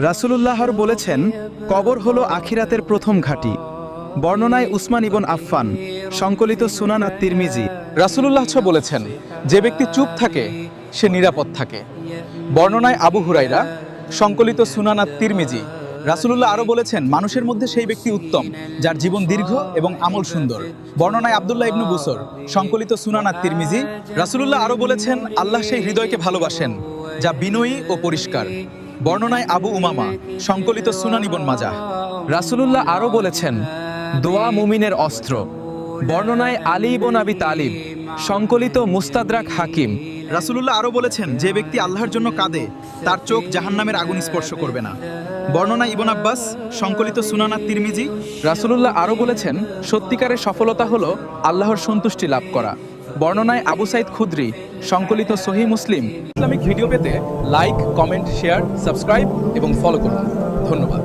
রাসূলুল্লাহ বলেছেন, কবর হলো আখিরাতের প্রথম ঘাঁটি। বর্ণনায় উসমান ইবন আফফান, সংকলিত সুনান আত-তিরমিজি। রাসূলুল্লাহ বলেছেন, যে ব্যক্তি চুপ থাকে সে নিরাপদ থাকে। বর্ণনায় আবু হুরাইরা, সংকলিত সুনান আত-তিরমিজি। রাসূলুল্লাহ আরও বলেছেন, মানুষের মধ্যে সেই ব্যক্তি উত্তম যার জীবন দীর্ঘ এবং আমল সুন্দর। বর্ণনায় আব্দুল্লাহ ইবনু বুসর, সংকলিত সুনান আত-তিরমিজি। রাসূলুল্লাহ আরও বলেছেন, আল্লাহ সেই হৃদয়কে ভালোবাসেন যা বিনয়ী ও পরিষ্কার। বর্ণনায় আবু উমামা, সংকলিত সুনান ইবন মাজাহ। রাসূলুল্লাহ আরও বলেছেন, দোয়া মুমিনের অস্ত্র। বর্ণনায় আলী ইবন আবি তালিব, সংকলিত মুস্তাদরাক হাকিম। রাসূলুল্লাহ আরও বলেছেন, যে ব্যক্তি আল্লাহর জন্য কাঁদে তার চোখ জাহান্নামের আগুন স্পর্শ করবে না। বর্ণনা ইবন আব্বাস, সংকলিত সুনান আত-তিরমিজি। রাসূলুল্লাহ আরও বলেছেন, সত্যিকারের সফলতা হলো আল্লাহর সন্তুষ্টি লাভ করা। বর্ণনায় আবু সাইদ খুদরি, সংকলিত সহিহ মুসলিম। ইসলামিক ভিডিও পেতে লাইক, কমেন্ট, শেয়ার, সাবস্ক্রাইব এবং ফলো করুন। ধন্যবাদ।